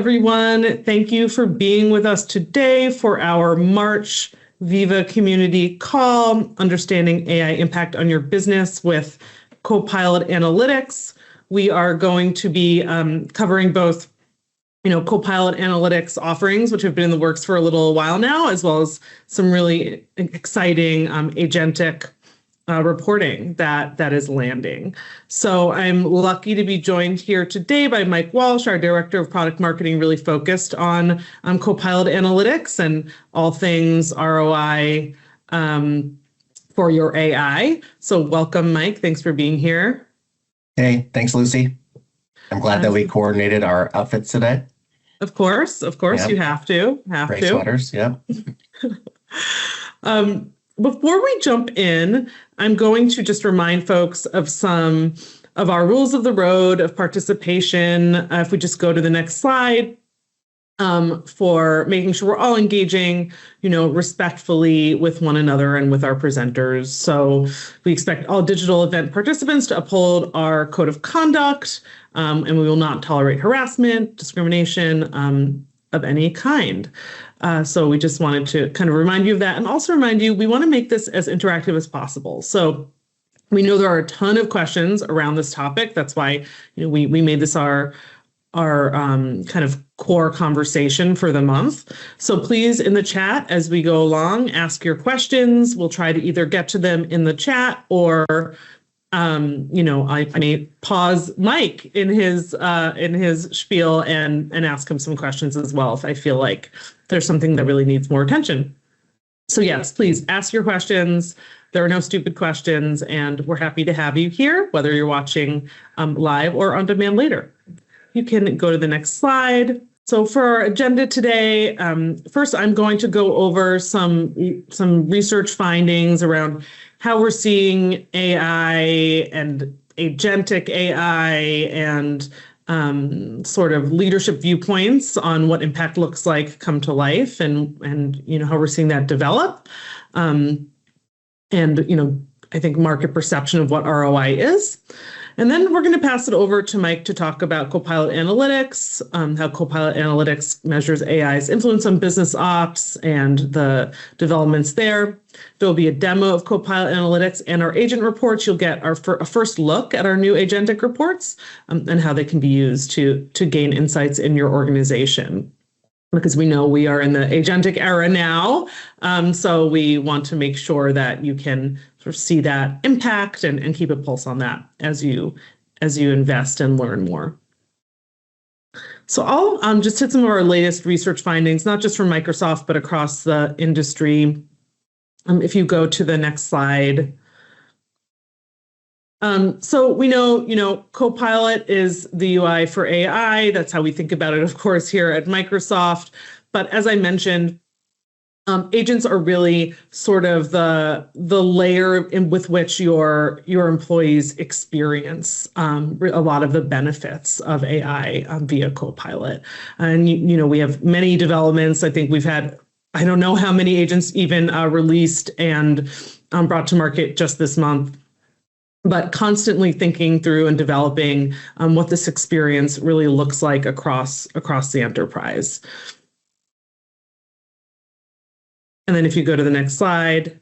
everyone. Thank you for being with us today for our March Viva Community Call, Understanding AI Impact on Your Business with Copilot Analytics. We are going to be covering both Copilot Analytics offerings, which have been in the works for a little while now, as well as some really exciting agentic reporting that is landing. So I'm lucky to be joined here today by Mike Walsh, our Director of Product Marketing, really focused on Copilot Analytics and all things ROI for your AI. So welcome, Mike. Thanks for being here. Hey, thanks, Lucy. I'm glad that we coordinated our outfits today. Of course, Yep. You have to. Gray sweaters, yeah. Before we jump in, I'm going to just remind folks of some of our rules of the road of participation. If we just go to the next slide, for making sure we're all engaging, respectfully with one another and with our presenters. So we expect all digital event participants to uphold our code of conduct, and we will not tolerate harassment, discrimination of any kind. So we just wanted to kind of remind you of that, and also remind you we want to make this as interactive as possible. So we know there are a ton of questions around this topic. That's why we made this our kind of core conversation for the month. So please, in the chat as we go along, ask your questions. We'll try to either get to them in the chat or I may pause Mike in his spiel and ask him some questions as well if I feel like there's something that really needs more attention. So yes, please ask your questions. There are no stupid questions, and we're happy to have you here, whether you're watching live or on demand later. You can go to the next slide. So for our agenda today, first I'm going to go over some research findings around how we're seeing AI and agentic AI and sort of leadership viewpoints on what impact looks like come to life, and how we're seeing that develop, and I think market perception of what ROI is. And then we're going to pass it over to Mike to talk about Copilot Analytics, how Copilot Analytics measures AI's influence on business ops and the developments there. There'll be a demo of Copilot Analytics and our agent reports. You'll get a first look at our new Agentic Reports and how they can be used to gain insights in your organization. Because we know we are in the agentic era now. So we want to make sure that you can sort of see that impact and keep a pulse on that as you invest and learn more. So I'll just hit some of our latest research findings, not just from Microsoft, but across the industry. If you go to the next slide. So we know, Copilot is the UI for AI. That's how we think about it, of course, here at Microsoft. But as I mentioned, agents are really sort of the layer with which your employees experience a lot of the benefits of AI via Copilot. And we have many developments. I think we've had, I don't know how many agents even released and brought to market just this month, but constantly thinking through and developing what this experience really looks like across the enterprise. And then if you go to the next slide,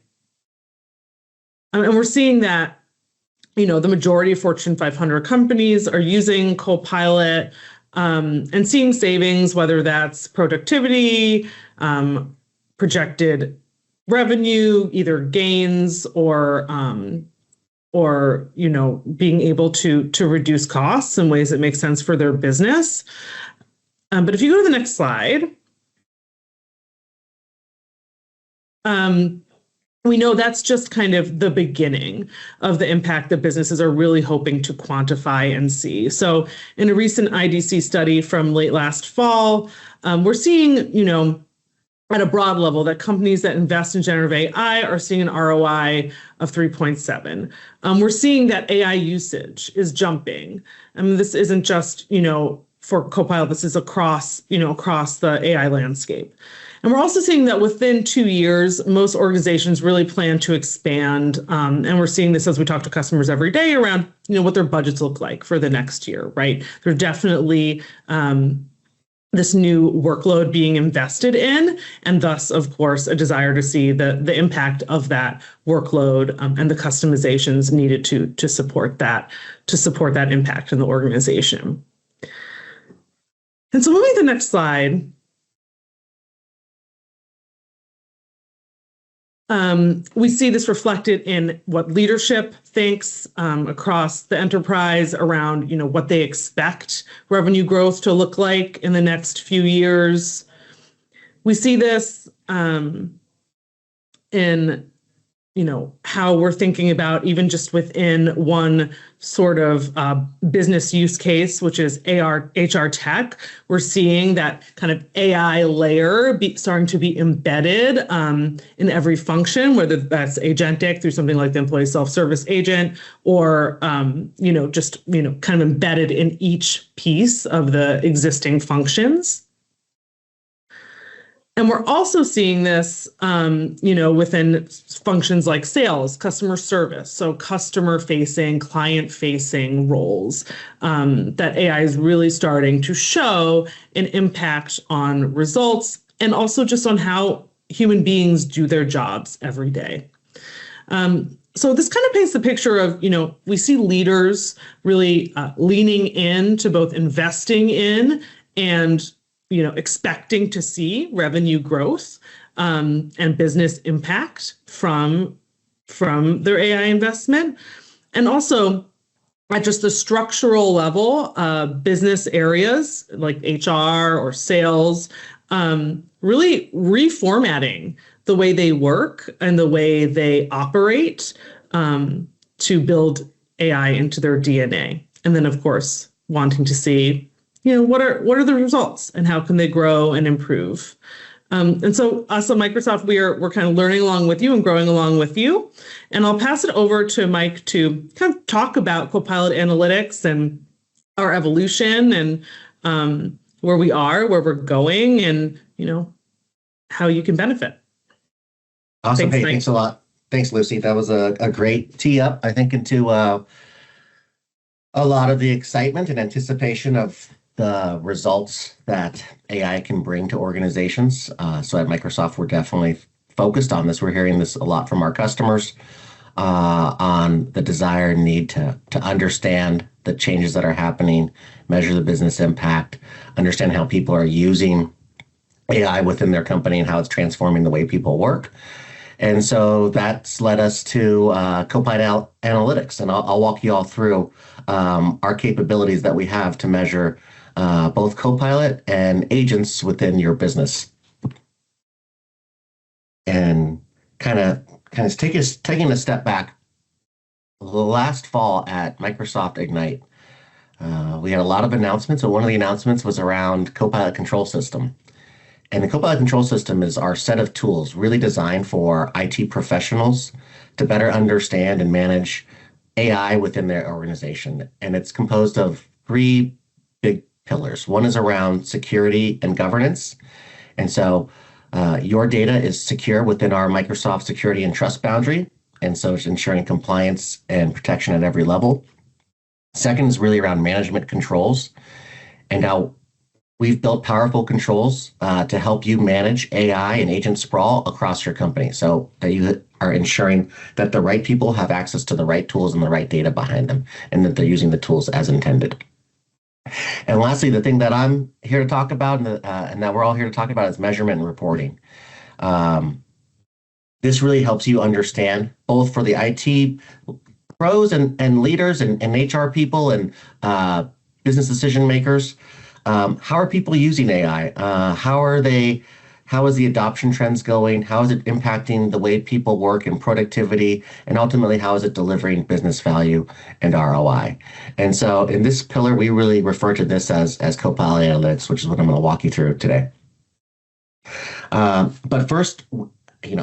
and we're seeing that, the majority of Fortune 500 companies are using Copilot and seeing savings, whether that's productivity, projected revenue, either gains or being able to reduce costs in ways that make sense for their business. But if you go to the next slide, we know that's just kind of the beginning of the impact that businesses are really hoping to quantify and see. So in a recent IDC study from late last fall, we're seeing, at a broad level, that companies that invest in generative AI are seeing an ROI of 3.7. We're seeing that AI usage is jumping. I mean, this isn't just, for Copilot, this is across the AI landscape. And we're also seeing that within 2 years, most organizations really plan to expand. And we're seeing this as we talk to customers every day around, what their budgets look like for the next year, right? They're definitely this new workload being invested in, and thus, of course, a desire to see the impact of that workload and the customizations needed to support that impact in the organization. And so moving to the next slide. We see this reflected in what leadership thinks across the enterprise around, what they expect revenue growth to look like in the next few years. We see this in, how we're thinking about even just within one sort of business use case, which is HR tech. We're seeing that kind of AI layer starting to be embedded in every function, whether that's agentic through something like the employee self-service agent, or kind of embedded in each piece of the existing functions. And we're also seeing this, within functions like sales, customer service, so customer-facing, client-facing roles, that AI is really starting to show an impact on results and also just on how human beings do their jobs every day. So this kind of paints the picture of, we see leaders really leaning into both investing in and expecting to see revenue growth and business impact from their AI investment. And also at just the structural level, business areas like HR or sales, really reformatting the way they work and the way they operate to build AI into their DNA. And then, of course, wanting to see what are the results and how can they grow and improve? And so us at Microsoft, we're kind of learning along with you and growing along with you. And I'll pass it over to Mike to kind of talk about Copilot Analytics and our evolution and where we are, where we're going, and how you can benefit. Awesome. Thanks, hey, Mike. Thanks a lot. Thanks, Lucy. That was a great tee up, I think, into a lot of the excitement and anticipation of the results that AI can bring to organizations. So at Microsoft, we're definitely focused on this. We're hearing this a lot from our customers on the desire and need to understand the changes that are happening, measure the business impact, understand how people are using AI within their company and how it's transforming the way people work. And so that's led us to Copilot Analytics. And I'll walk you all through our capabilities that we have to measure both Copilot and agents within your business. And kind of taking a step back, last fall at Microsoft Ignite, we had a lot of announcements. So one of the announcements was around Copilot Control System. And the Copilot Control System is our set of tools really designed for IT professionals to better understand and manage AI within their organization. And it's composed of three big pillars. One is around security and governance. And so your data is secure within our Microsoft security and trust boundary. And so it's ensuring compliance and protection at every level. Second is really around management controls. And now we've built powerful controls to help you manage AI and agent sprawl across your company so that you are ensuring that the right people have access to the right tools and the right data behind them, and that they're using the tools as intended. And lastly, the thing that I'm here to talk about and that we're all here to talk about is measurement and reporting. This really helps you understand, both for the IT pros and leaders and HR people and business decision makers, how are people using AI? How is the adoption trends going? How is it impacting the way people work and productivity? And ultimately, how is it delivering business value and ROI? And so in this pillar, we really refer to this as Copilot Analytics, which is what I'm going to walk you through today. But first,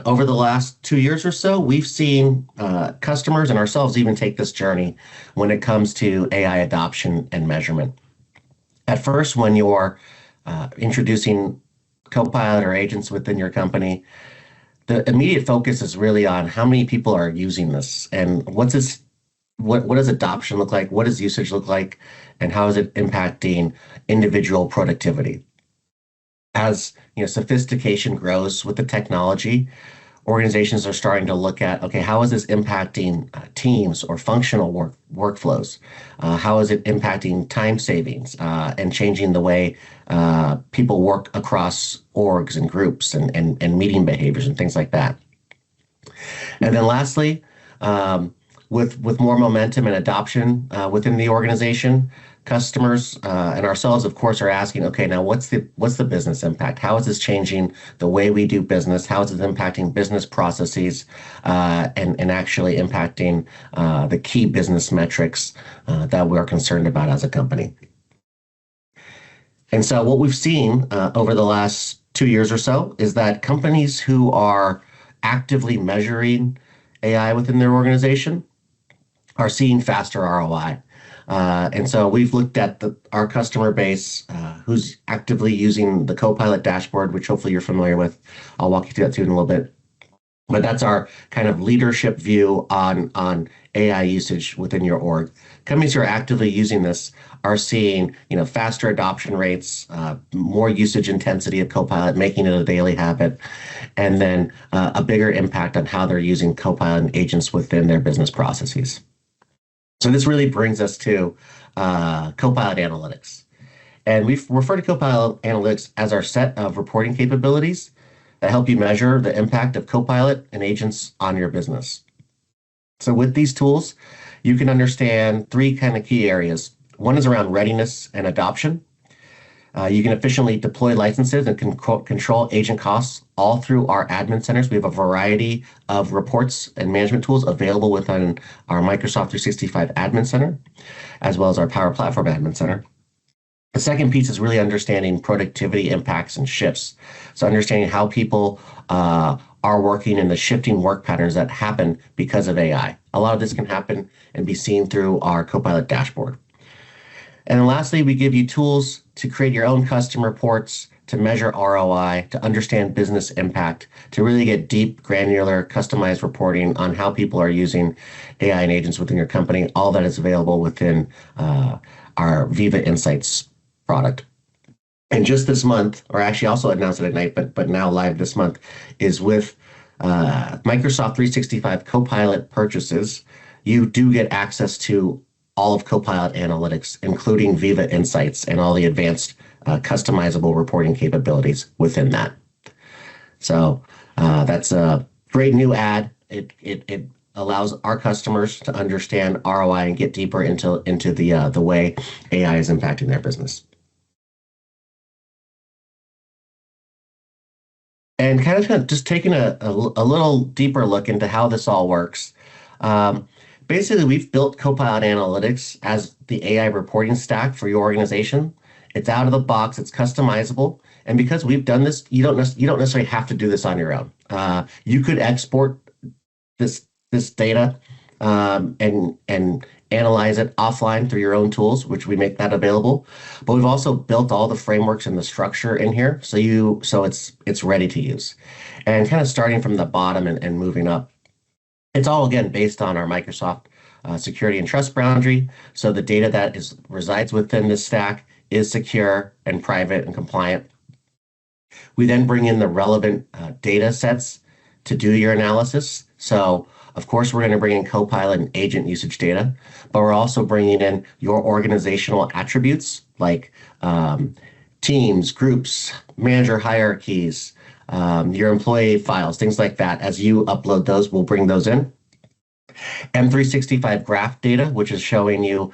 over the last 2 years or so, we've seen customers and ourselves even take this journey when it comes to AI adoption and measurement. At first, when you're introducing Copilot or agents within your company, the immediate focus is really on how many people are using this and what does adoption look like, what does usage look like, and how is it impacting individual productivity. As sophistication grows with the technology, organizations are starting to look at, okay, how is this impacting teams or functional workflows? How is it impacting time savings and changing the way people work across orgs and groups and meeting behaviors and things like that? And then lastly, with more momentum and adoption within the organization, customers and ourselves, of course, are asking, okay, now what's the business impact? How is this changing the way we do business? How is it impacting business processes and actually impacting the key business metrics that we're concerned about as a company? And so what we've seen over the last 2 years or so is that companies who are actively measuring AI within their organization are seeing faster ROI. And so we've looked at our customer base who's actively using the Copilot dashboard, which hopefully you're familiar with. I'll walk you through that too in a little bit. But that's our kind of leadership view on AI usage within your org. Companies who are actively using this are seeing, faster adoption rates, more usage intensity of Copilot, making it a daily habit, and then a bigger impact on how they're using Copilot and agents within their business processes. So this really brings us to Copilot Analytics. And we refer to Copilot Analytics as our set of reporting capabilities that help you measure the impact of Copilot and agents on your business. So with these tools, you can understand 3 kind of key areas. One is around readiness and adoption. You can efficiently deploy licenses and control agent costs all through our admin centers. We have a variety of reports and management tools available within our Microsoft 365 Admin Center, as well as our Power Platform Admin Center. The second piece is really understanding productivity impacts and shifts. So understanding how people are working in the shifting work patterns that happen because of AI. A lot of this can happen and be seen through our Copilot dashboard. And then lastly, we give you tools to create your own custom reports, to measure ROI, to understand business impact, to really get deep, granular, customized reporting on how people are using AI and agents within your company. All that is available within our Viva Insights product. And just this month, or actually also announced it at night, but now live this month, is with Microsoft 365 Copilot purchases, you do get access to all of Copilot Analytics, including Viva Insights and all the advanced customizable reporting capabilities within that. So that's a great new add. It allows our customers to understand ROI and get deeper into the way AI is impacting their business. And kind of just taking a little deeper look into how this all works. Basically, we've built Copilot Analytics as the AI reporting stack for your organization. It's out of the box, it's customizable. And because we've done this, you don't necessarily have to do this on your own. You could export this data and analyze it offline through your own tools, which we make that available. But we've also built all the frameworks and the structure in here, so it's ready to use. And kind of starting from the bottom and moving up, it's all, again, based on our Microsoft security and trust boundary. So the data that resides within this stack is secure and private and compliant. We then bring in the relevant data sets to do your analysis. So, of course, we're going to bring in Copilot and agent usage data, but we're also bringing in your organizational attributes like teams, groups, manager hierarchies, your employee files, things like that. As you upload those, we'll bring those in. M365 graph data, which is showing you,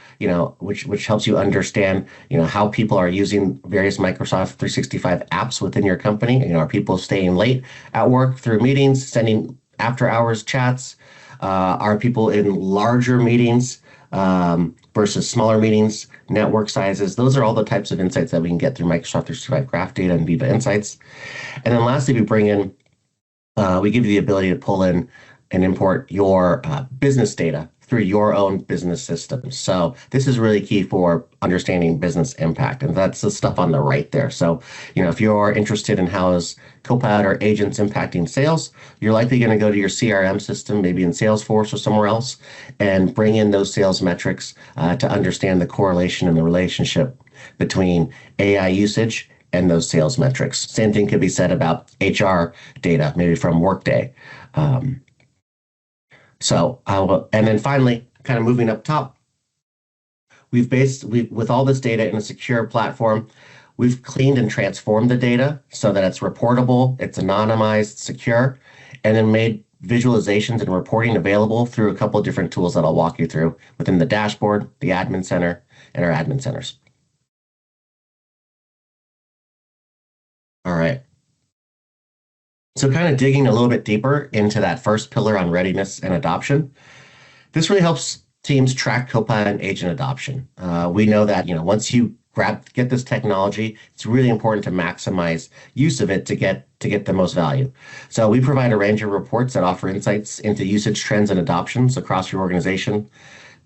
which helps you understand, how people are using various Microsoft 365 apps within your company. Are people staying late at work through meetings, sending after hours chats? Are people in larger meetings versus smaller meetings, network sizes? Those are all the types of insights that we can get through Microsoft 365 Graph Data and Viva Insights. And then lastly, we give you the ability to pull in and import your business data through your own business systems. So this is really key for understanding business impact. And that's the stuff on the right there. So, if you're interested in how is Copilot or agents impacting sales, you're likely going to go to your CRM system, maybe in Salesforce or somewhere else, and bring in those sales metrics to understand the correlation and the relationship between AI usage and those sales metrics. Same thing could be said about HR data, maybe from Workday. And then finally, kind of moving up top, with all this data in a secure platform, we've cleaned and transformed the data so that it's reportable, it's anonymized, secure, and then made visualizations and reporting available through a couple of different tools that I'll walk you through within the dashboard, the admin center, and our admin centers. All right. So kind of digging a little bit deeper into that first pillar on readiness and adoption, this really helps teams track Copilot and agent adoption. We know that once you get this technology, it's really important to maximize use of it to get the most value. So we provide a range of reports that offer insights into usage trends and adoptions across your organization.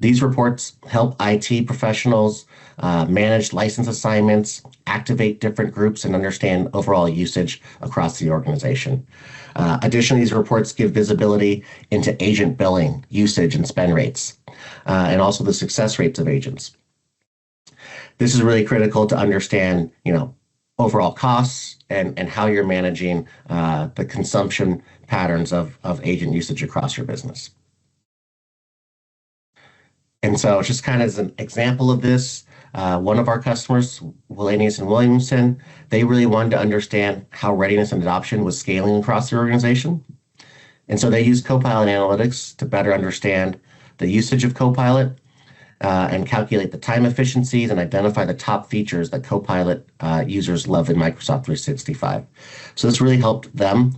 These reports help IT professionals manage license assignments, activate different groups, and understand overall usage across the organization. Additionally, these reports give visibility into agent billing, usage, and spend rates, and also the success rates of agents. This is really critical to understand, overall costs and how you're managing the consumption patterns of agent usage across your business. And so just kind of as an example of this, one of our customers, Wallenius and Williamson, they really wanted to understand how readiness and adoption was scaling across their organization. And so they used Copilot Analytics to better understand the usage of Copilot and calculate the time efficiencies and identify the top features that Copilot users love in Microsoft 365. So this really helped them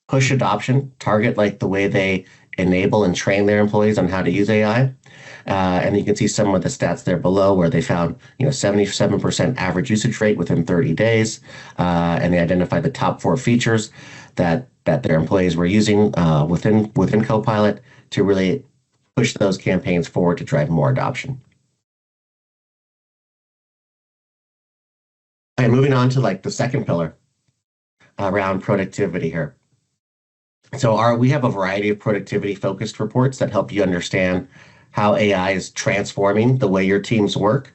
push adoption, target like the way they enable and train their employees on how to use AI. And you can see some of the stats there below where they found 77% average usage rate within 30 days. And they identified the top 4 features that their employees were using within Copilot to really push those campaigns forward to drive more adoption. And moving on to like the second pillar around productivity here. So we have a variety of productivity focused reports that help you understand how AI is transforming the way your teams work.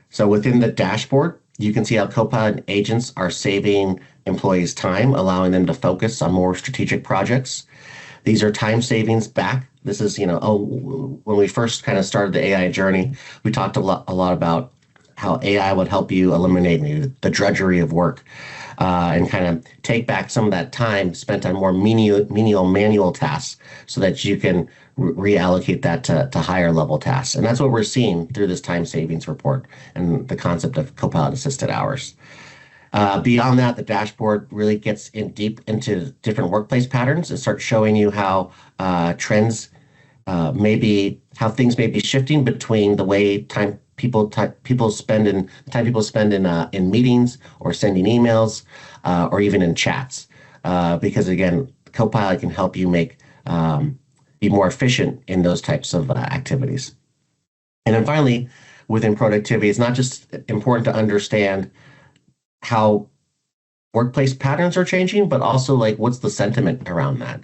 So within the dashboard, you can see how Copilot agents are saving employees time, allowing them to focus on more strategic projects. These are time savings back. This is, when we first kind of started the AI journey, we talked a lot about how AI would help you eliminate the drudgery of work and kind of take back some of that time spent on more menial manual tasks so that you can reallocate that to higher level tasks. And that's what we're seeing through this time savings report and the concept of Copilot assisted hours. Beyond that, the dashboard really gets deep into different workplace patterns and starts showing you how trends how things may be shifting between the way people spend in meetings or sending emails or even in chats. Because again, Copilot can help you be more efficient in those types of activities. And then finally, within productivity, it's not just important to understand how workplace patterns are changing, but also like what's the sentiment around that.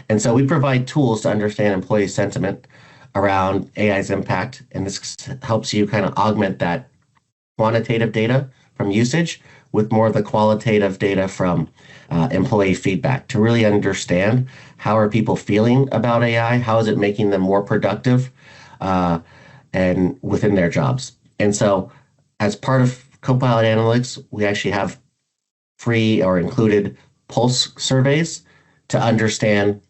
And so we provide tools to understand employee sentiment around AI's impact. And this helps you kind of augment that quantitative data from usage with more of the qualitative data from employee feedback to really understand how are people feeling about AI, how is it making them more productive and within their jobs. And so as part of Copilot Analytics, we actually have free or included pulse surveys to understand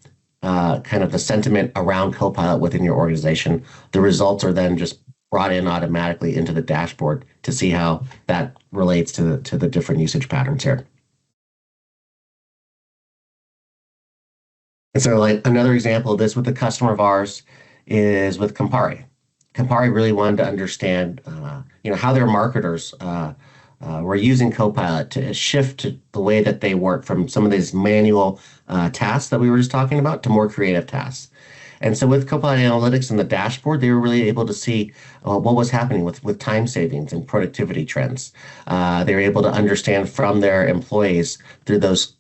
kind of the sentiment around Copilot within your organization. The results are then just brought in automatically into the dashboard to see how that relates to the different usage patterns here. And so like another example of this with a customer of ours is with Campari. Campari really wanted to understand how their marketers were using Copilot to shift to the way that they work from some of these manual tasks that we were just talking about to more creative tasks. And so with Copilot Analytics and the dashboard, they were really able to see what was happening with time savings and productivity trends. They were able to understand from their employees through those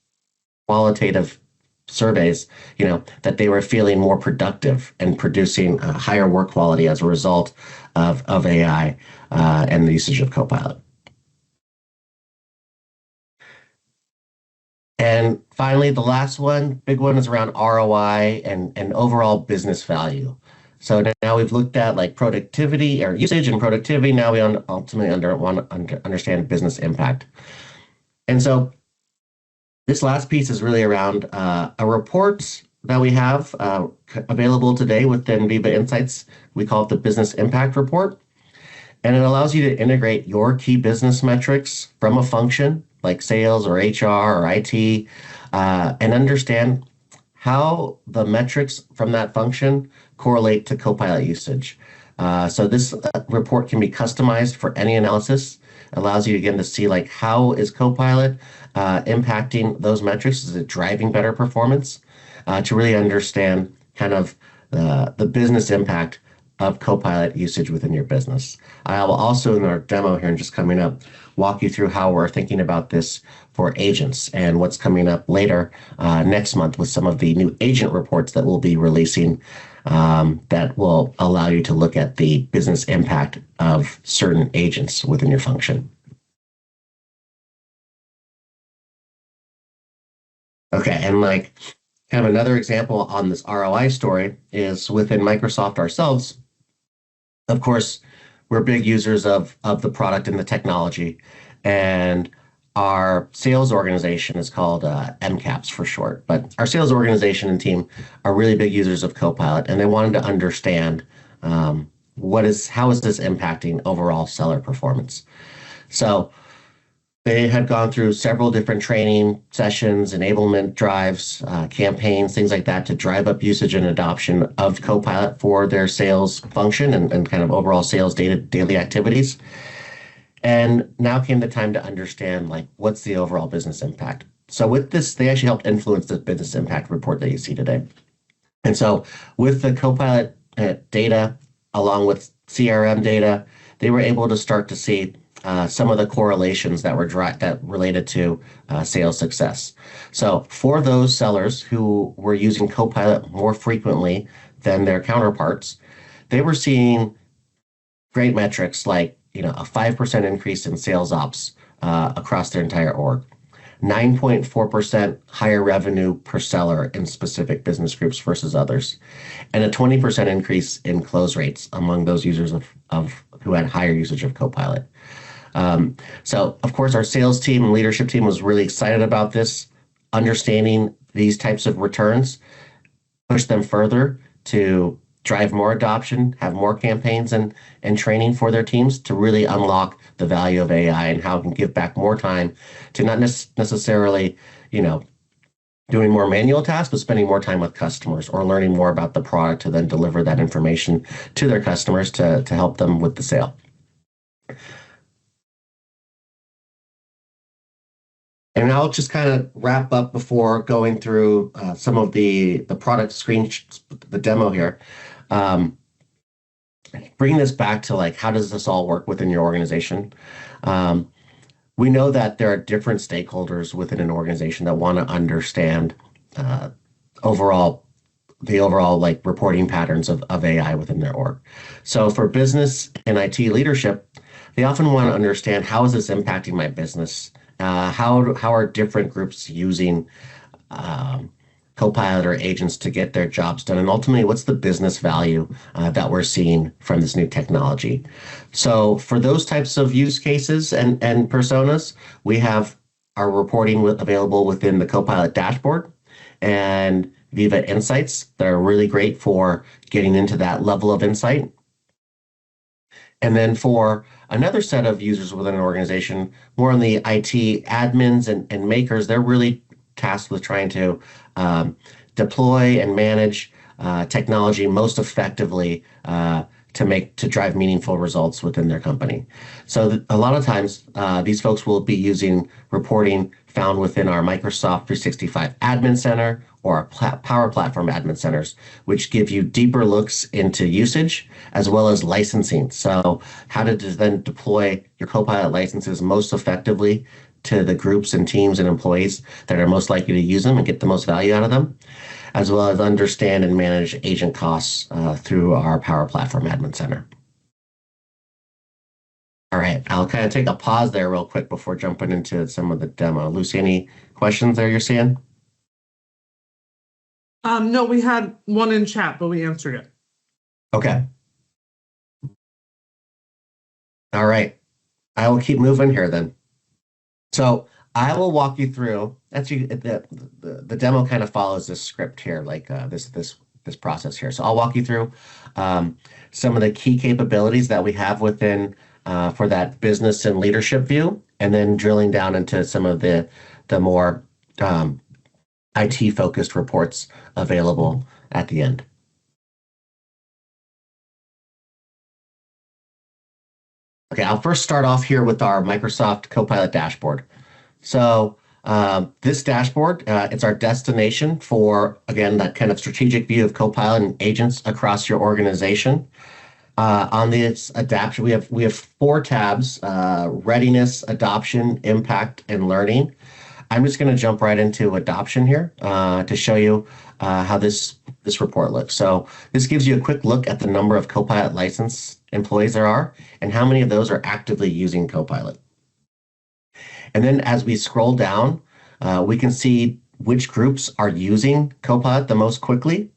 qualitative surveys, that they were feeling more productive and producing higher work quality as a result of AI and the usage of Copilot. And finally, the last one, big one, is around ROI and overall business value. So now we've looked at like productivity or usage and productivity. Now we ultimately want to understand business impact. And so this last piece is really around a report that we have available today within Viva Insights. We call it the Business Impact Report. And it allows you to integrate your key business metrics from a function like sales or HR or IT and understand how the metrics from that function correlate to Copilot usage. So this report can be customized for any analysis. Allows you again to see like how is Copilot impacting those metrics? Is it driving better performance? To really understand kind of the business impact of Copilot usage within your business. I will also, in our demo here and just coming up, walk you through how we're thinking about this for agents and what's coming up later next month with some of the new agent reports that we'll be releasing that will allow you to look at the business impact of certain agents within your function. Okay, and like kind of another example on this ROI story is within Microsoft ourselves. Of course, we're big users of the product and the technology, and our sales organization is called MCAPS for short. But our sales organization and team are really big users of Copilot, and they wanted to understand how is this impacting overall seller performance. So they had gone through several different training sessions, enablement drives, campaigns, things like that to drive up usage and adoption of Copilot for their sales function and kind of overall sales daily activities. And now came the time to understand like what's the overall business impact. So with this, they actually helped influence the business impact report that you see today. And so with the Copilot data, along with CRM data, they were able to start to see some of the correlations that related to sales success. So for those sellers who were using Copilot more frequently than their counterparts, they were seeing great metrics like a 5% increase in sales ops across their entire org, 9.4% higher revenue per seller in specific business groups versus others, and a 20% increase in close rates among those users of who had higher usage of Copilot. So, of course, our sales team and leadership team was really excited about this, understanding these types of returns, push them further to drive more adoption, have more campaigns and training for their teams to really unlock the value of AI and how it can give back more time to not necessarily, doing more manual tasks, but spending more time with customers or learning more about the product to then deliver that information to their customers to help them with the sale. And I'll just kind of wrap up before going through some of the product the demo here. Bring this back to like, how does this all work within your organization? We know that there are different stakeholders within an organization that want to understand the overall like reporting patterns of AI within their org. So for business and IT leadership, they often want to understand, how is this impacting my business? How are different groups using Copilot or agents to get their jobs done? And ultimately, what's the business value that we're seeing from this new technology? So for those types of use cases and personas, we have our reporting available within the Copilot dashboard and Viva Insights. They're really great for getting into that level of insight. And then for another set of users within an organization, more on the IT admins and makers, they're really tasked with trying to deploy and manage technology most effectively to drive meaningful results within their company. So a lot of times, these folks will be using reporting found within our Microsoft 365 Admin Center or our Power Platform Admin Centers, which give you deeper looks into usage as well as licensing. So how to then deploy your Copilot licenses most effectively to the groups and teams and employees that are most likely to use them and get the most value out of them, as well as understand and manage agent costs through our Power Platform Admin Center. All right, I'll kind of take a pause there real quick before jumping into some of the demo. Lucy, any questions? questions there you're seeing? No, we had one in chat, but we answered it. Okay. All right. I will keep moving here then. So I will walk you through. The demo kind of follows this script here, like this process here. So I'll walk you through some of the key capabilities that we have within for that business and leadership view, and then drilling down into some of the more IT focused reports available at the end. Okay, I'll first start off here with our Microsoft Copilot dashboard. So this dashboard, it's our destination for, again, that kind of strategic view of Copilot and agents across your organization. On this adaption, we have 4 tabs: readiness, adoption, impact, and learning. I'm just going to jump right into adoption here to show you how this report looks. So this gives you a quick look at the number of Copilot licensed employees there are and how many of those are actively using Copilot. And then as we scroll down, we can see which groups are using Copilot the most quickly.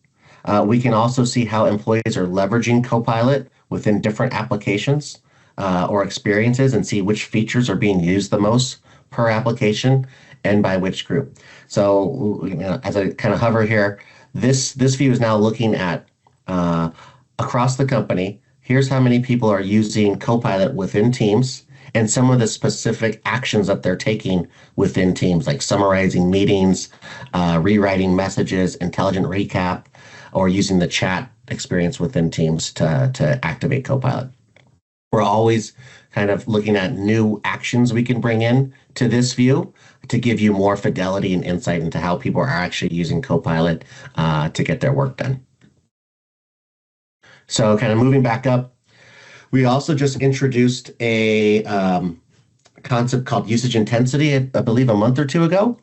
We can also see how employees are leveraging Copilot within different applications or experiences, and see which features are being used the most per application and by which group. So, as I kind of hover here, this view is now looking at across the company. Here's how many people are using Copilot within teams and some of the specific actions that they're taking within teams, like summarizing meetings, rewriting messages, intelligent recap, or using the chat experience within teams to activate Copilot. We're always kind of looking at new actions we can bring in to this view to give you more fidelity and insight into how people are actually using Copilot to get their work done. So kind of moving back up, we also just introduced a concept called usage intensity, I believe a month or 2 ago.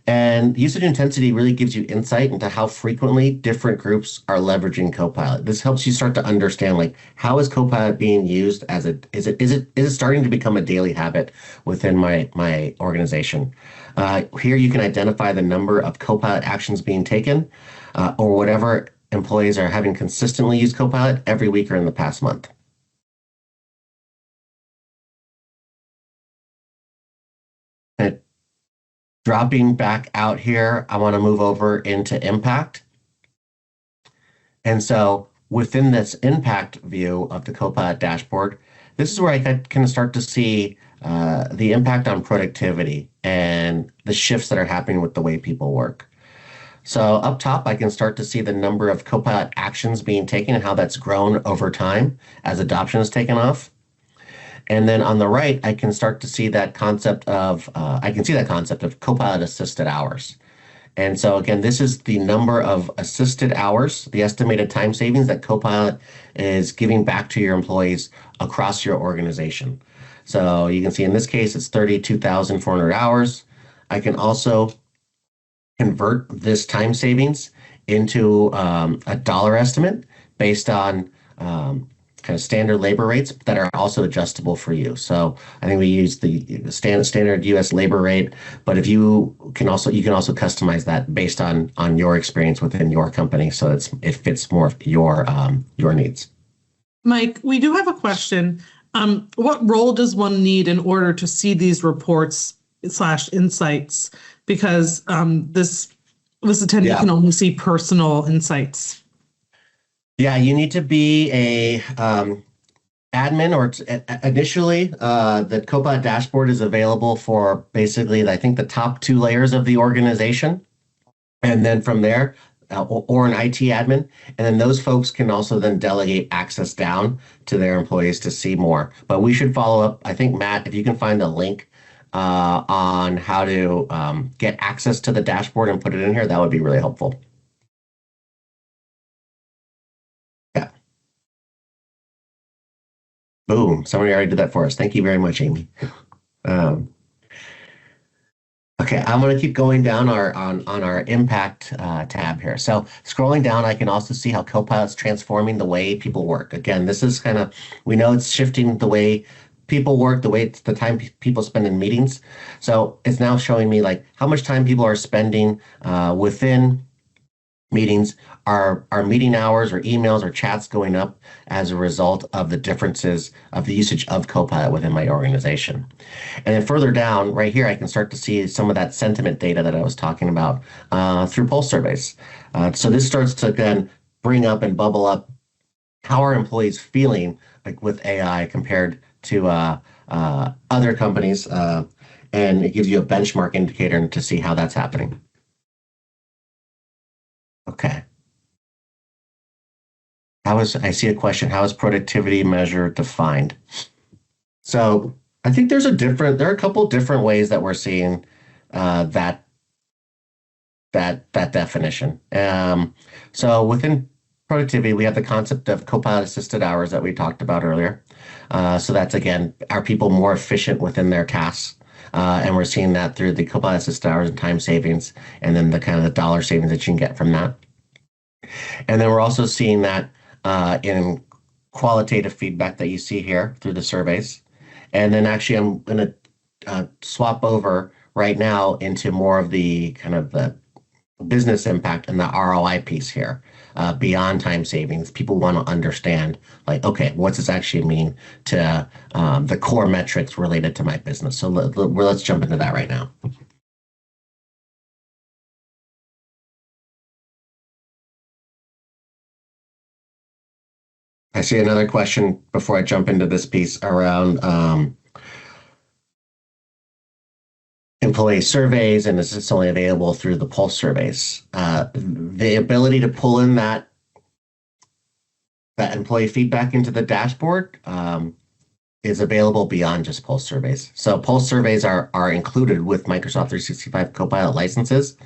And usage intensity really gives you insight into how frequently different groups are leveraging Copilot. This helps you start to understand, like, how is Copilot being used is it starting to become a daily habit within my organization? Here you can identify the number of Copilot actions being taken, or whatever employees are having consistently used Copilot every week or in the past month. And dropping back out here, I want to move over into impact. And so within this impact view of the Copilot dashboard, this is where I can start to see the impact on productivity and the shifts that are happening with the way people work. So up top, I can start to see the number of Copilot actions being taken and how that's grown over time as adoption has taken off. And then on the right, I can start to see that concept of Copilot assisted hours. And so again, this is the number of assisted hours, the estimated time savings that Copilot is giving back to your employees across your organization. So you can see in this case, it's 32,400 hours. I can also convert this time savings into a dollar estimate based on kind of standard labor rates that are also adjustable for you. So I think we use the standard U.S. labor rate, but if you can also customize that based on your experience within your company, so it fits more of your needs. Mike, we do have a question. What role does one need in order to see these reports / insights? Because this attendee can only see personal insights. Yeah, you need to be a admin, or initially the Copilot dashboard is available for basically, I think, the top 2 layers of the organization. And then from there, or an IT admin. And then those folks can also then delegate access down to their employees to see more. But we should follow up. I think, Matt, if you can find a link on how to get access to the dashboard and put it in here, that would be really helpful. Yeah. Boom. Somebody already did that for us. Thank you very much, Amy. Okay, I'm going to keep going down on our impact tab here. So scrolling down, I can also see how Copilot's transforming the way people work. Again, this is we know it's shifting the way people work, the time people spend in meetings. So it's now showing me like how much time people are spending within meetings. Are meeting hours or emails or chats going up as a result of the differences of the usage of Copilot within my organization? And then further down right here, I can start to see some of that sentiment data that I was talking about through pulse surveys. So this starts to then bring up and bubble up how are employees feeling like with AI compared to other companies, and it gives you a benchmark indicator to see how that's happening. Okay. I see a question, how is productivity measure defined? So I think there are a couple different ways that we're seeing that definition. So within productivity, we have the concept of Copilot assisted hours that we talked about earlier. So that's, again, are people more efficient within their tasks? And we're seeing that through the Copilot assisted hours and time savings, and then the kind of the dollar savings that you can get from that. And then we're also seeing that in qualitative feedback that you see here through the surveys. And then actually, I'm going to swap over right now into more of the kind of the business impact and the ROI piece here. Beyond time savings, people want to understand, like, okay, what's this actually mean to the core metrics related to my business? So let's jump into that right now. I see another question before I jump into this piece around employee surveys, and is this only available through the pulse surveys? The ability to pull in that employee feedback into the dashboard is available beyond just pulse surveys. So pulse surveys are included with Microsoft 365 Copilot licenses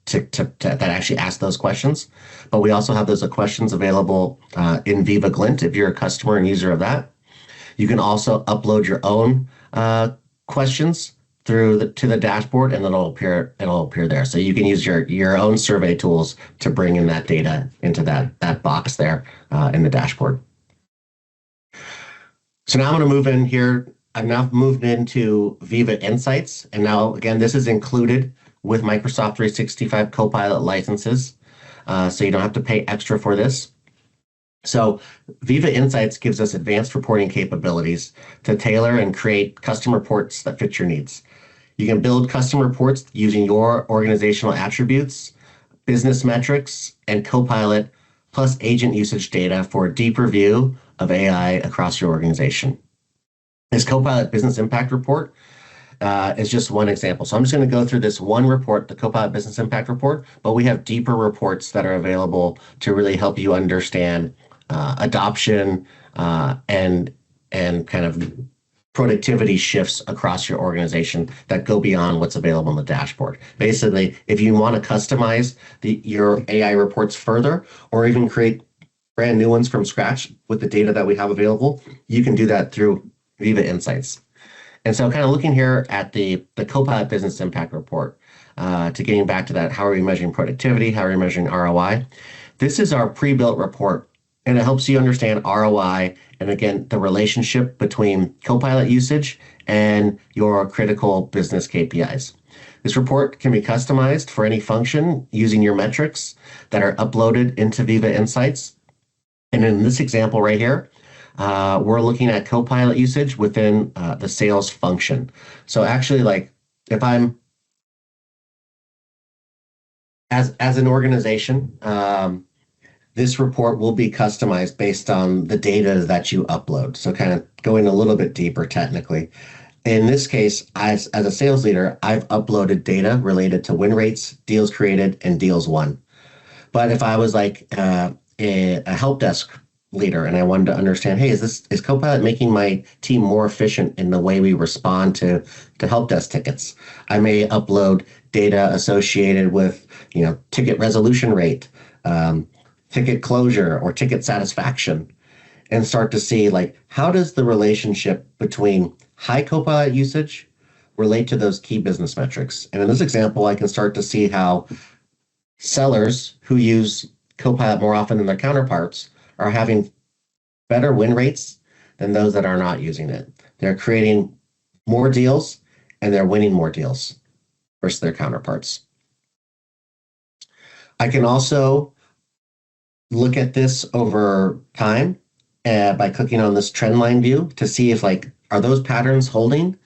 that actually ask those questions. But we also have those questions available in Viva Glint if you're a customer and user of that. You can also upload your own questions to the dashboard, and it'll appear there. So you can use your own survey tools to bring in that data into that box there in the dashboard. So now I'm going to move in here. I've now moved into Viva Insights, and now again this is included with Microsoft 365 Copilot licenses, so you don't have to pay extra for this. So Viva Insights gives us advanced reporting capabilities to tailor and create custom reports that fit your needs. You can build custom reports using your organizational attributes, business metrics, and Copilot, plus agent usage data for a deeper view of AI across your organization. This Copilot Business Impact Report is just one example. So I'm just going to go through this one report, the Copilot Business Impact Report, but we have deeper reports that are available to really help you understand adoption and kind of productivity shifts across your organization that go beyond what's available in the dashboard. Basically, if you want to customize your AI reports further, or even create brand new ones from scratch with the data that we have available, you can do that through Viva Insights. And so kind of looking here at the Copilot Business Impact Report, to getting back to that, how are we measuring productivity? How are we measuring ROI? This is our pre-built report, and it helps you understand ROI and, again, the relationship between Copilot usage and your critical business KPIs. This report can be customized for any function using your metrics that are uploaded into Viva Insights. And in this example right here, we're looking at Copilot usage within the sales function. So actually, like, if I'm as an organization, this report will be customized based on the data that you upload. So kind of going a little bit deeper technically. In this case, as a sales leader, I've uploaded data related to win rates, deals created, and deals won. But if I was like a help desk leader and I wanted to understand, hey, is Copilot making my team more efficient in the way we respond to help desk tickets? I may upload data associated with, ticket resolution rate, ticket closure, or ticket satisfaction, and start to see, like, how does the relationship between high Copilot usage relate to those key business metrics? And in this example, I can start to see how sellers who use Copilot more often than their counterparts are having better win rates than those that are not using it. They're creating more deals and they're winning more deals versus their counterparts. I can also look at this over time by clicking on this trend line view to see if are those patterns holding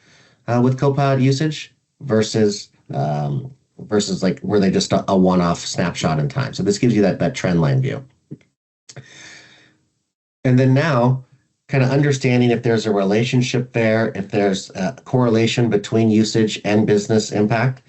with Copilot usage versus were they just a one-off snapshot in time. So this gives you that trend line view. And then now kind of understanding if there's a relationship there, if there's a correlation between usage and business impact.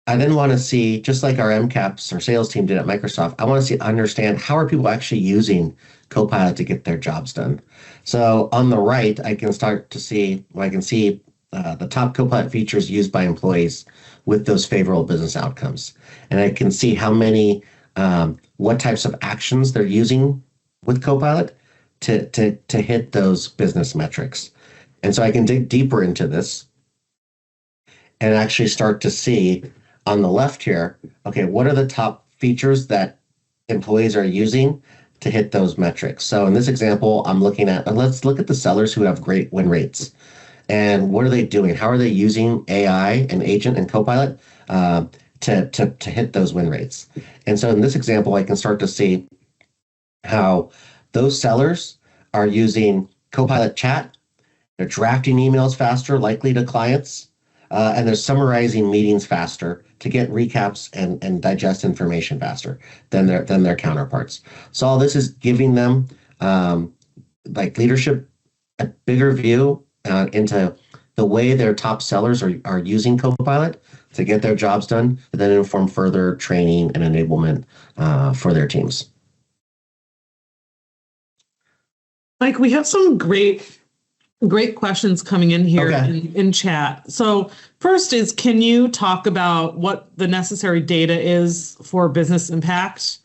I then want to see, just like our MCAPs or sales team did at Microsoft, I want to understand how are people actually using Copilot to get their jobs done. So on the right, I can see the top Copilot features used by employees with those favorable business outcomes. And I can see how many, what types of actions they're using with Copilot to hit those business metrics. And so I can dig deeper into this and actually start to see on the left here, okay, what are the top features that employees are using to hit those metrics? So in this example, I'm looking at, let's look at the sellers who have great win rates. And what are they doing? How are they using AI and Agent and Copilot to hit those win rates? And so in this example, I can start to see how those sellers are using Copilot chat. They're drafting emails faster, likely to clients, and they're summarizing meetings faster to get recaps and digest information faster than their counterparts. So all this is giving them leadership a bigger view into the way their top sellers are using Copilot to get their jobs done, and then inform further training and enablement for their teams. Mike, we have some great questions coming in here in chat. So first is, can you talk about what the necessary data is for business impact?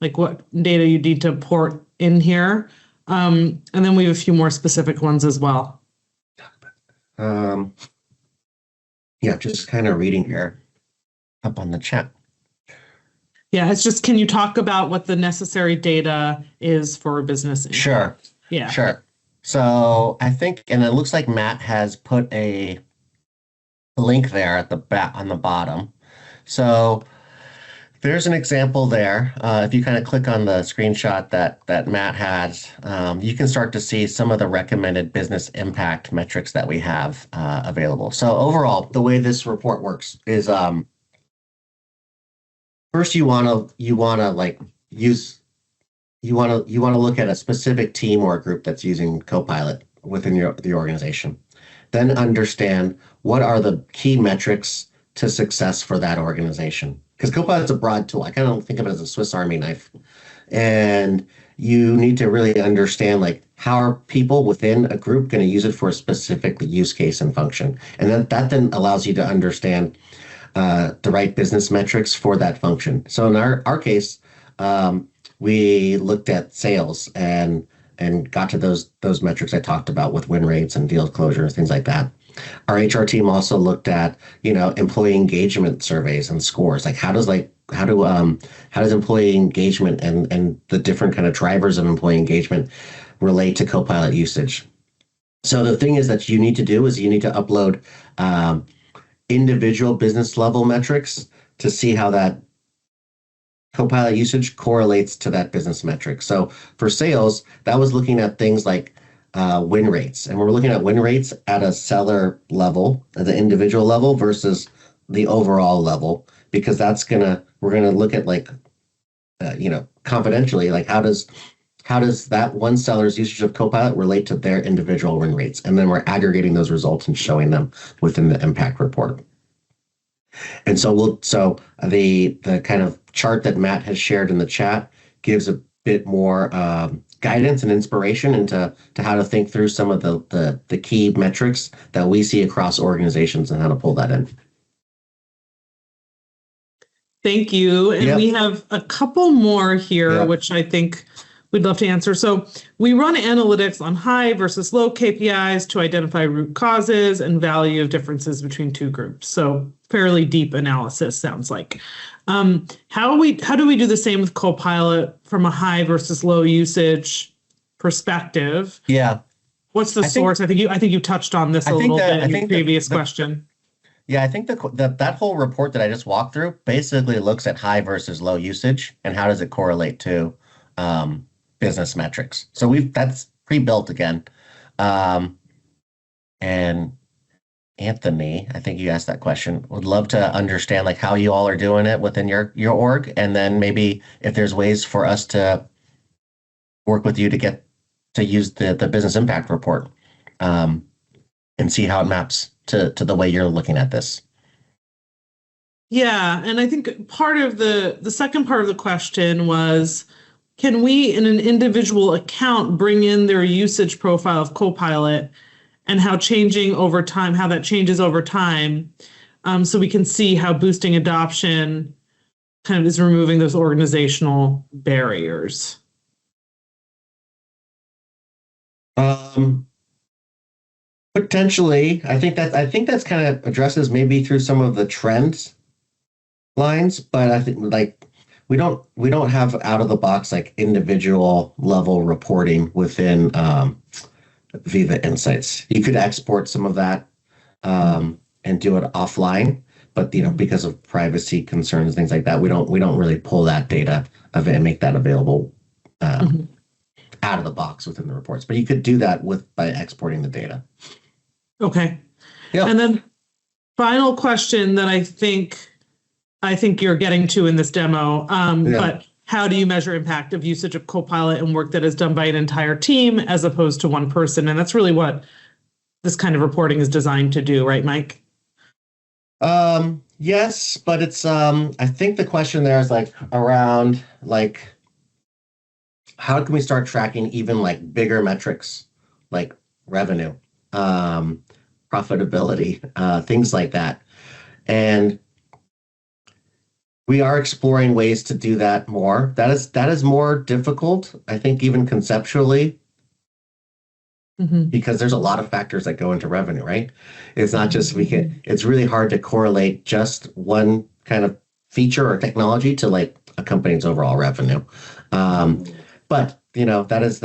Like what data you need to port in here? And then we have a few more specific ones as well. Just kind of reading here up on the chat. Yeah, it's just, can you talk about what the necessary data is for business impact? Sure. Yeah. Sure. So I think, and it looks like Matt has put a link there at on the bottom. So there's an example there. If you kind of click on the screenshot that Matt has, you can start to see some of the recommended business impact metrics that we have available. So overall, the way this report works is first you want to look at a specific team or a group that's using Copilot within the organization. Then understand what are the key metrics to success for that organization. Because Copilot's a broad tool. I kind of think of it as a Swiss Army knife. And you need to really understand how are people within a group going to use it for a specific use case and function. And that then allows you to understand the right business metrics for that function. So in our case, we looked at sales and got to those metrics I talked about with win rates and deal closure, things like that. Our HR team also looked at employee engagement surveys and scores. How does employee engagement and the different kind of drivers of employee engagement relate to Copilot usage? So the thing is that you need to do is you need to upload individual business level metrics to see how that Copilot usage correlates to that business metric. So for sales, that was looking at things like win rates. And we're looking at win rates at a seller level, at the individual level versus the overall level, because we're going to look at confidentially, how does that one seller's usage of Copilot relate to their individual win rates? And then we're aggregating those results and showing them within the impact report. And so the kind of chart that Matt has shared in the chat gives a bit more guidance and inspiration into how to think through some of the key metrics that we see across organizations and how to pull that in. Thank you. And we have a couple more here, which I think we'd love to answer. So we run analytics on high versus low KPIs to identify root causes and value of differences between two groups. So fairly deep analysis, sounds like. How do we do the same with Copilot from a high versus low usage perspective? Yeah. What's the source? I think you touched on this a little bit in your previous question. Yeah, I think that whole report that I just walked through basically looks at high versus low usage and how does it correlate to business metrics. So that's pre-built again. And Anthony, I think you asked that question. Would love to understand like how you all are doing it within your org, and then maybe if there's ways for us to work with you to get to use the business impact report, and see how it maps to the way you're looking at this. Yeah, and I think part of the second part of the question was, can we in an individual account bring in their usage profile of Copilot and how that changes over time, so we can see how boosting adoption kind of is removing those organizational barriers? Potentially, I think that's kind of addresses maybe through some of the trends lines, but I think like we don't have out of the box like individual level reporting within Viva Insights. You could export some of that and do it offline, but because of privacy concerns, things like that, we don't really pull that data of it and make that available out of the box within the reports. But you could do that by exporting the data. Okay. Yeah. And then final question that I think you're getting to in this demo, but how do you measure impact of usage of Copilot and work that is done by an entire team as opposed to one person? And that's really what this kind of reporting is designed to do, right, Mike? Yes, but it's I think the question there is like around like how can we start tracking even like bigger metrics like revenue, profitability, things like that. And we are exploring ways to do that more. That is more difficult, I think, even conceptually, because there's a lot of factors that go into revenue, right? It's not just it's really hard to correlate just one kind of feature or technology to like a company's overall revenue. But we know that is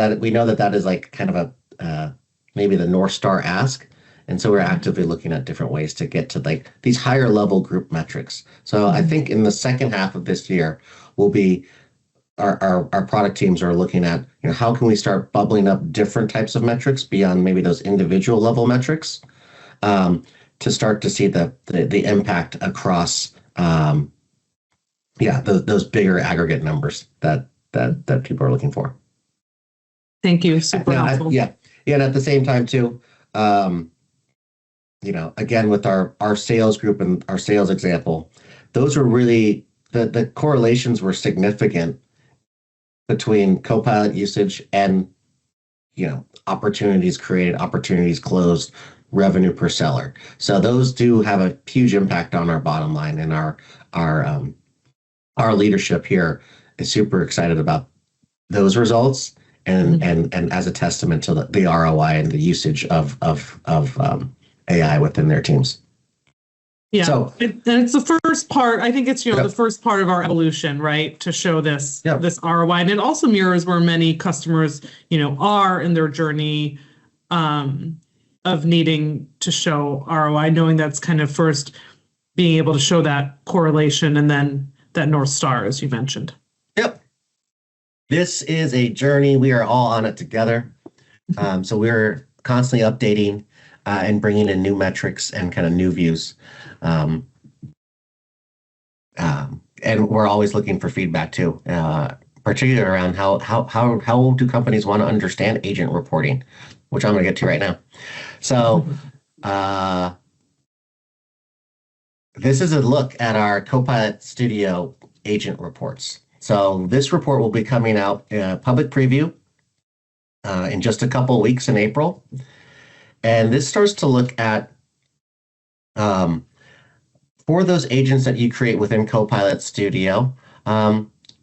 like kind of a maybe the North Star ask. And so we're actively looking at different ways to get to like these higher level group metrics. So I think in the second half of this year, our product teams are looking at how can we start bubbling up different types of metrics beyond maybe those individual level metrics, to start to see the impact across those bigger aggregate numbers that people are looking for. Thank you. Super helpful. Yeah. And at the same time too, again, with our sales group and our sales example, those were really, the correlations were significant between Copilot usage and, opportunities created, opportunities closed, revenue per seller. So those do have a huge impact on our bottom line, and our leadership here is super excited about those results and as a testament to the ROI and the usage of AI within their teams. Yeah, so, and it's the first part. I think it's the first part of our evolution, right, to show this ROI, and it also mirrors where many customers, are in their journey of needing to show ROI, knowing that's kind of first being able to show that correlation, and then that North Star, as you mentioned. Yep. This is a journey. We are all on it together. So we're constantly updating and bringing in new metrics and kind of new views. And we're always looking for feedback too, particularly around how do companies want to understand agent reporting, which I'm going to get to right now. So this is a look at our Copilot Studio agent reports. So this report will be coming out public preview in just a couple of weeks in April. And this starts to look at, for those agents that you create within Copilot Studio,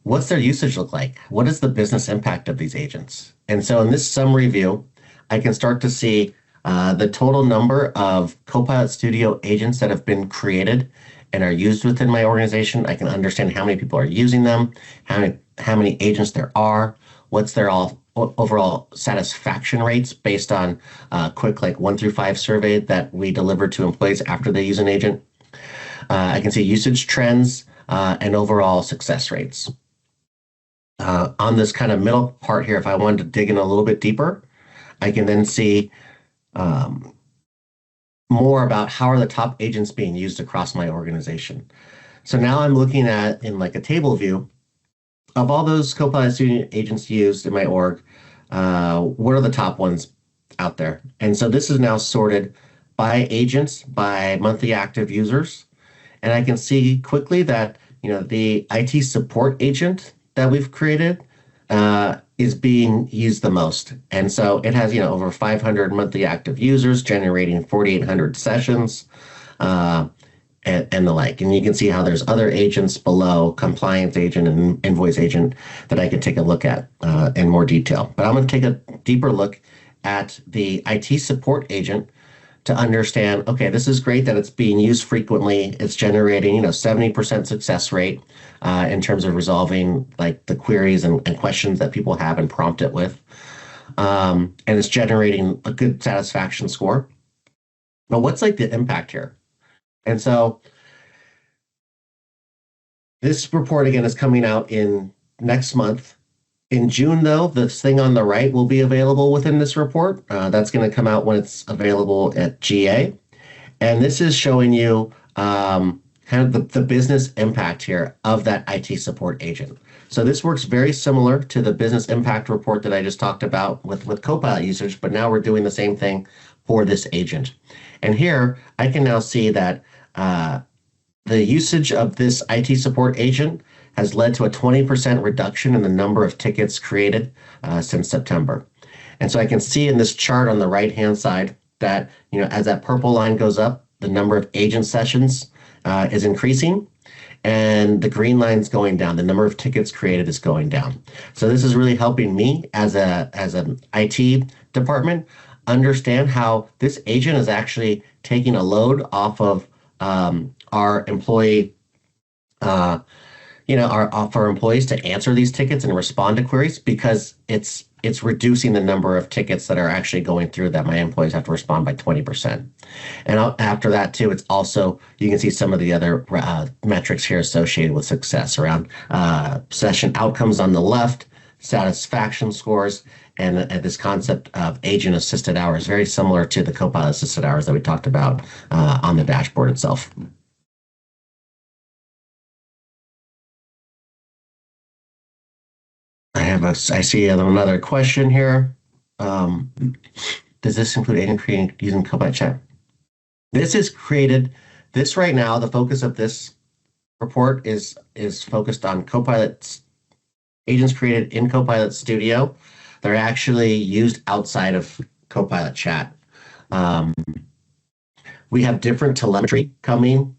what's their usage look like? What is the business impact of these agents? And so in this summary view, I can start to see the total number of Copilot Studio agents that have been created and are used within my organization. I can understand how many people are using them, how many agents there are, what's their overall satisfaction rates based on quick like 1 through 5 survey that we delivered to employees after they use an agent. I can see usage trends and overall success rates. On this kind of middle part here, if I wanted to dig in a little bit deeper, I can then see more about how are the top agents being used across my organization. So now I'm looking at, in like a table view, of all those Copilot Studio agents used in my org, what are the top ones out there? And so this is now sorted by agents, by monthly active users. And I can see quickly that, the IT support agent that we've created is being used the most. And so it has, over 500 monthly active users generating 4,800 sessions and the like. And you can see how there's other agents below, compliance agent and invoice agent, that I can take a look at in more detail. But I'm going to take a deeper look at the IT support agent to understand, okay, this is great that it's being used frequently. It's generating, 70% success rate in terms of resolving like the queries and questions that people have and prompt it with. And it's generating a good satisfaction score. But what's like the impact here? And so this report again is coming out in next month. In June, though, this thing on the right will be available within this report. That's going to come out when it's available at GA. And this is showing you kind of the business impact here of that IT support agent. So this works very similar to the business impact report that I just talked about with Copilot usage, but now we're doing the same thing for this agent. And here I can now see that the usage of this IT support agent has led to a 20% reduction in the number of tickets created since September. And so I can see in this chart on the right-hand side that, as that purple line goes up, the number of agent sessions is increasing, and the green line is going down. The number of tickets created is going down. So this is really helping me as an IT department understand how this agent is actually taking a load off of our employee off our employees to answer these tickets and respond to queries, because it's reducing the number of tickets that are actually going through that my employees have to respond by 20%. And after that too, it's also, you can see some of the other metrics here associated with success around session outcomes on the left, satisfaction scores, and this concept of agent assisted hours, very similar to the Copilot assisted hours that we talked about on the dashboard itself. I see another question here. Does this include agent creating using Copilot chat? This right now, the focus of this report is focused on Copilot agents created in Copilot Studio. They're actually used outside of Copilot chat. We have different telemetry coming,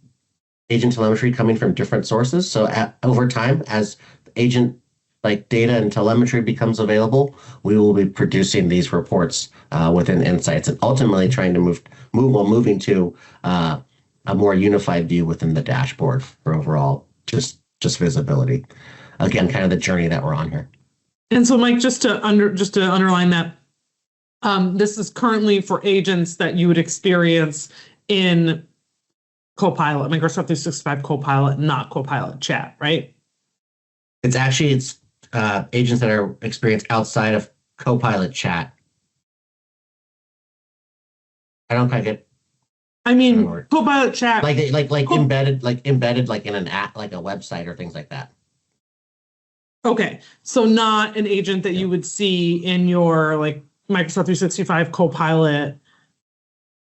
agent telemetry coming from different sources. So over time, as agent like data and telemetry becomes available, we will be producing these reports within Insights, and ultimately trying to moving to a more unified view within the dashboard for overall just visibility. Again, kind of the journey that we're on here. And so, Mike, just to underline that, this is currently for agents that you would experience in Copilot, Microsoft 365 Copilot, not Copilot Chat, right? It's agents that are experienced outside of Copilot Chat. I don't quite get. I mean, Copilot Chat, like embedded like in an app, like a website or things like that. Okay, so not an agent that you would see in your like Microsoft 365 Copilot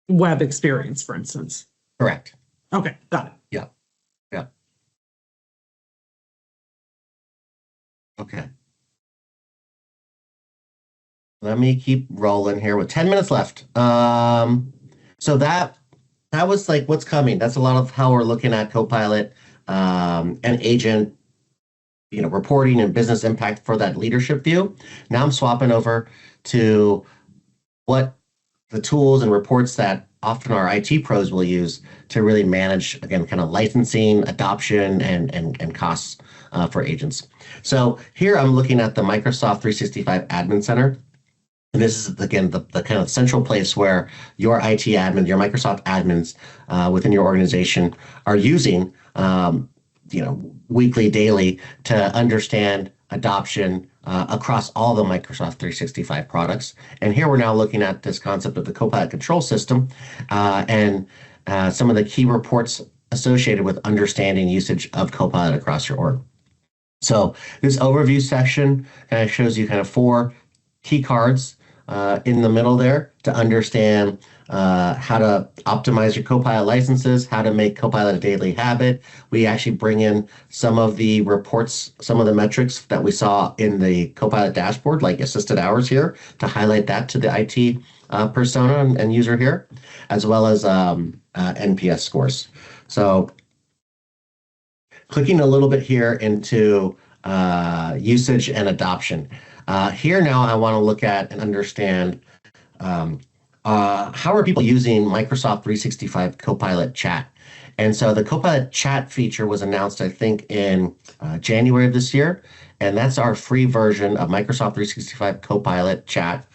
web experience, for instance. Correct. Okay, got it. Yeah. Okay. Let me keep rolling here with 10 minutes left. So that was like what's coming. That's a lot of how we're looking at Copilot and agent, reporting and business impact for that leadership view. Now I'm swapping over to what the tools and reports that often our IT pros will use to really manage, again, kind of licensing, adoption, and costs for agents. So here I'm looking at the Microsoft 365 Admin Center. And this is, again, the kind of central place where your IT admin, your Microsoft admins within your organization are using, weekly, daily to understand adoption across all the Microsoft 365 products. And here we're now looking at this concept of the Copilot control system and some of the key reports associated with understanding usage of Copilot across your org. So this overview section kind of shows you kind of 4 key cards in the middle there to understand how to optimize your Copilot licenses, how to make Copilot a daily habit. We actually bring in some of the reports, some of the metrics that we saw in the Copilot dashboard, like assisted hours here, to highlight that to the IT persona and user here, as well as NPS scores. So clicking a little bit here into usage and adoption. Here now I want to look at and understand how are people using Microsoft 365 Copilot Chat. And so the Copilot Chat feature was announced, I think, in January of this year. And that's our free version of Microsoft 365 Copilot Chat.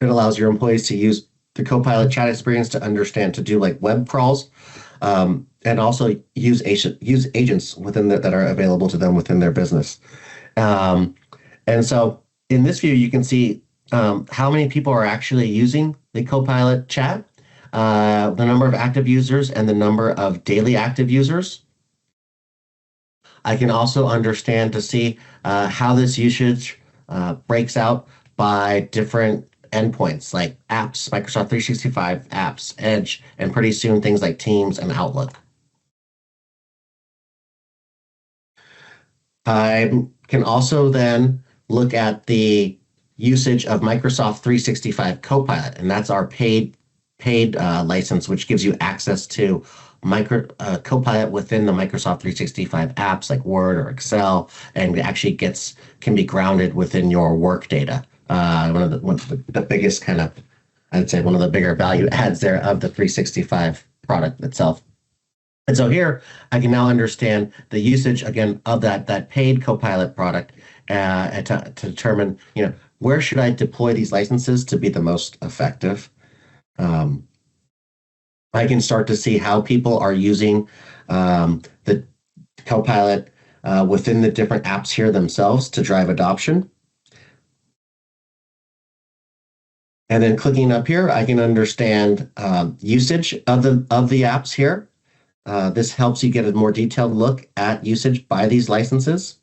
It allows your employees to use the Copilot Chat experience to understand, to do like web crawls, and also use agents within that are available to them within their business. And so in this view, you can see how many people are actually using the Copilot Chat, the number of active users, and the number of daily active users. I can also understand to see how this usage breaks out by different endpoints like apps, Microsoft 365 apps, Edge, and pretty soon things like Teams and Outlook. I can also then look at the usage of Microsoft 365 Copilot, and that's our paid license, which gives you access to Copilot within the Microsoft 365 apps like Word or Excel, and it actually can be grounded within your work data. One of the biggest kind of, I'd say one of the bigger value adds there of the 365 product itself. And so here I can now understand the usage again of that paid Copilot product to determine, where should I deploy these licenses to be the most effective. I can start to see how people are using the Copilot within the different apps here themselves to drive adoption. And then clicking up here, I can understand usage of the apps here. This helps you get a more detailed look at usage by these licenses.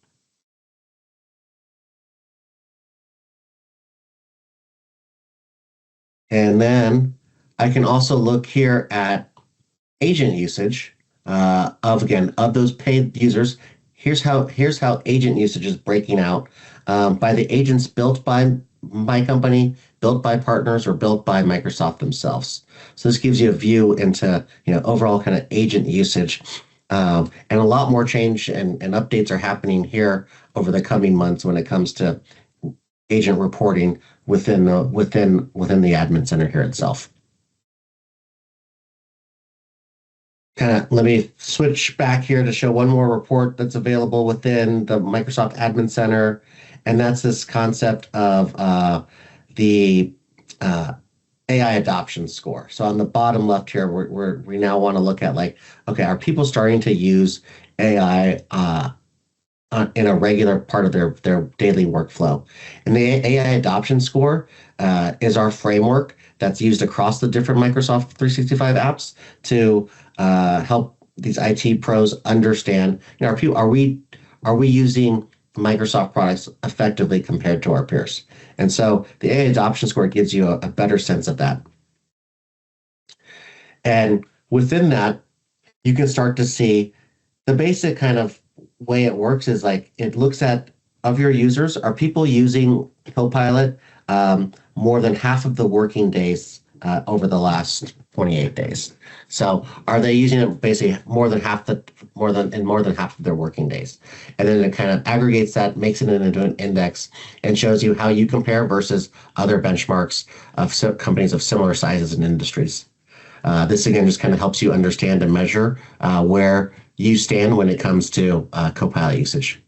And then I can also look here at agent usage of those paid users. Here's how agent usage is breaking out by the agents built by my company, built by partners, or built by Microsoft themselves. So this gives you a view into overall kind of agent usage, and a lot more change and updates are happening here over the coming months when it comes to agent reporting within the admin center here itself. Let me switch back here to show one more report that's available within the Microsoft Admin Center, and that's this concept of the AI adoption score. So on the bottom left here, we now want to look at are people starting to use AI in a regular part of their daily workflow? And the AI adoption score is our framework that's used across the different Microsoft 365 apps to help these IT pros understand, are we using Microsoft products effectively compared to our peers? And so the AI adoption score gives you a better sense of that. And within that, you can start to see the basic kind of way it works is it looks at, of your users, are people using Copilot more than half of the working days over the last 28 days? So are they using it basically more than half of their working days? And then it kind of aggregates that, makes it into an index, and shows you how you compare versus other benchmarks of companies of similar sizes and industries. This again just kind of helps you understand and measure where you stand when it comes to Copilot usage.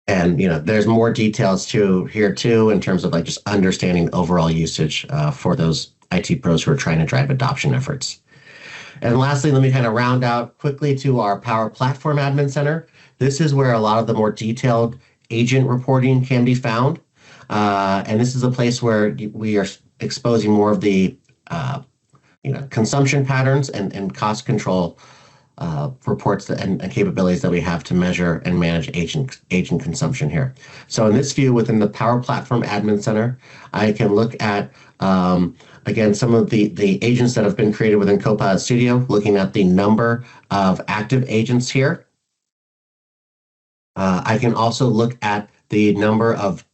And there's more details here too in terms of like just understanding overall usage for those IT pros who are trying to drive adoption efforts. And lastly, let me kind of round out quickly to our Power Platform Admin Center. This is where a lot of the more detailed agent reporting can be found. And this is a place where we are exposing more of the consumption patterns and cost control reports and capabilities that we have to measure and manage agent consumption here. So in this view, within the Power Platform Admin Center, I can look at, again, some of the agents that have been created within Copilot Studio, looking at the number of active agents here. I can also look at the number of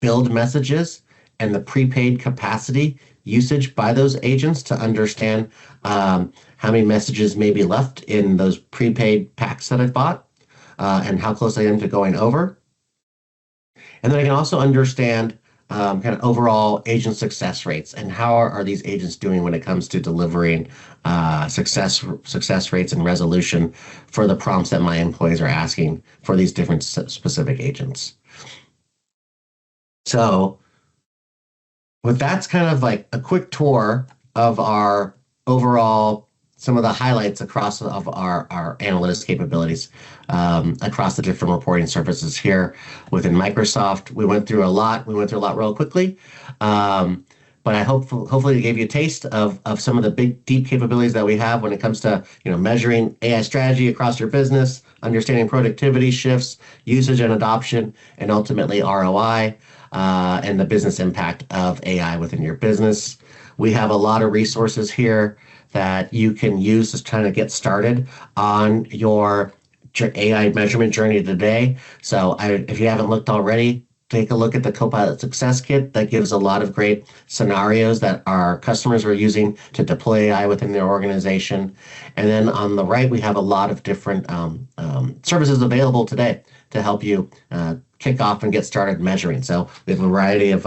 build messages and the prepaid capacity usage by those agents to understand how many messages may be left in those prepaid packs that I've bought and how close I am to going over. And then I can also understand kind of overall agent success rates and how are these agents doing when it comes to delivering success rates and resolution for the prompts that my employees are asking for these different specific agents. So with that's kind of like a quick tour of our overall, some of the highlights across of our analytics capabilities across the different reporting services here within Microsoft. We went through a lot real quickly, but I hopefully it gave you a taste of some of the big, deep capabilities that we have when it comes to measuring AI strategy across your business, understanding productivity shifts, usage and adoption, and ultimately ROI. And the business impact of AI within your business. We have a lot of resources here that you can use to try to get started on your AI measurement journey today. So if you haven't looked already, take a look at the Copilot Success Kit. That gives a lot of great scenarios that our customers are using to deploy AI within their organization. And then on the right, we have a lot of different services available today to help you kick off and get started measuring. So we have a variety of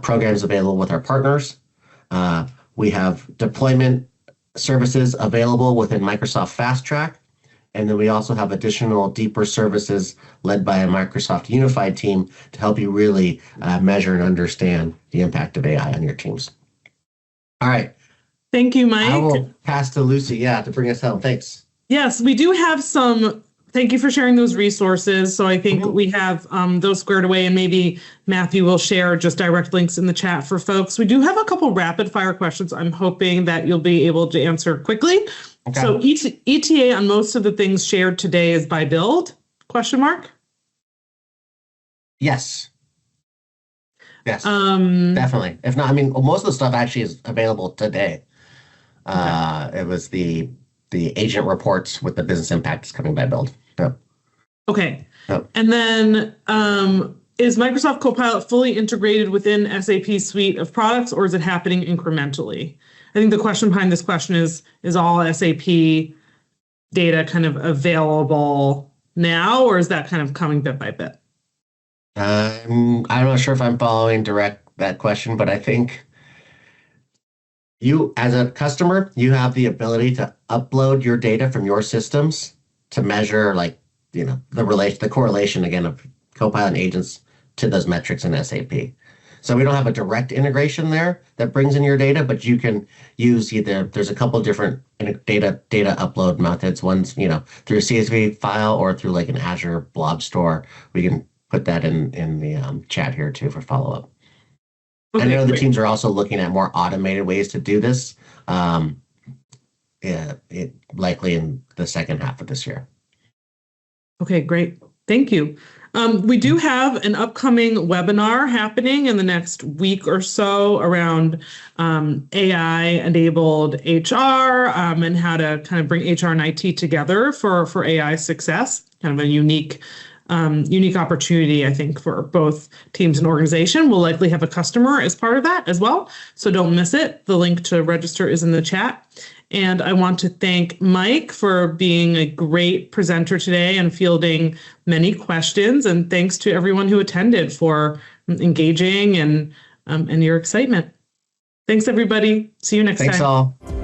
programs available with our partners. We have deployment services available within Microsoft Fast Track. And then we also have additional deeper services led by a Microsoft Unified team to help you really measure and understand the impact of AI on your teams. All right. Thank you, Mike. I will pass to Lucy, to bring us home. Thanks. Yes, we do have some. Thank you for sharing those resources. So I think we have those squared away, and maybe Matthew will share just direct links in the chat for folks. We do have a couple rapid fire questions I'm hoping that you'll be able to answer quickly. Okay. So ETA on most of the things shared today is by build? ? Yes. Yes, definitely. If not, most of the stuff actually is available today. It was the agent reports with the business impact is coming by build. Yep. Okay. Yep. And then is Microsoft Copilot fully integrated within SAP's suite of products, or is it happening incrementally? I think the question behind this question is all SAP data kind of available now, or is that kind of coming bit by bit? I'm not sure if I'm following that question, but I think you, as a customer, you have the ability to upload your data from your systems to measure, the correlation again of Copilot agents to those metrics in SAP. So we don't have a direct integration there that brings in your data, but you can use there's a couple of different data upload methods. One's, through a CSV file or through like an Azure blob store. We can put that in the chat here too for follow-up. Okay, I know the teams are also looking at more automated ways to do this, likely in the second half of this year. Okay, great. Thank you. We do have an upcoming webinar happening in the next week or so around AI-enabled HR and how to kind of bring HR and IT together for AI success, kind of a unique opportunity, I think, for both teams and organization. We'll likely have a customer as part of that as well, so don't miss it. The link to register is in the chat. And I want to thank Mike for being a great presenter today and fielding many questions. And thanks to everyone who attended for engaging and your excitement. Thanks, everybody. See you next Thanks time. all.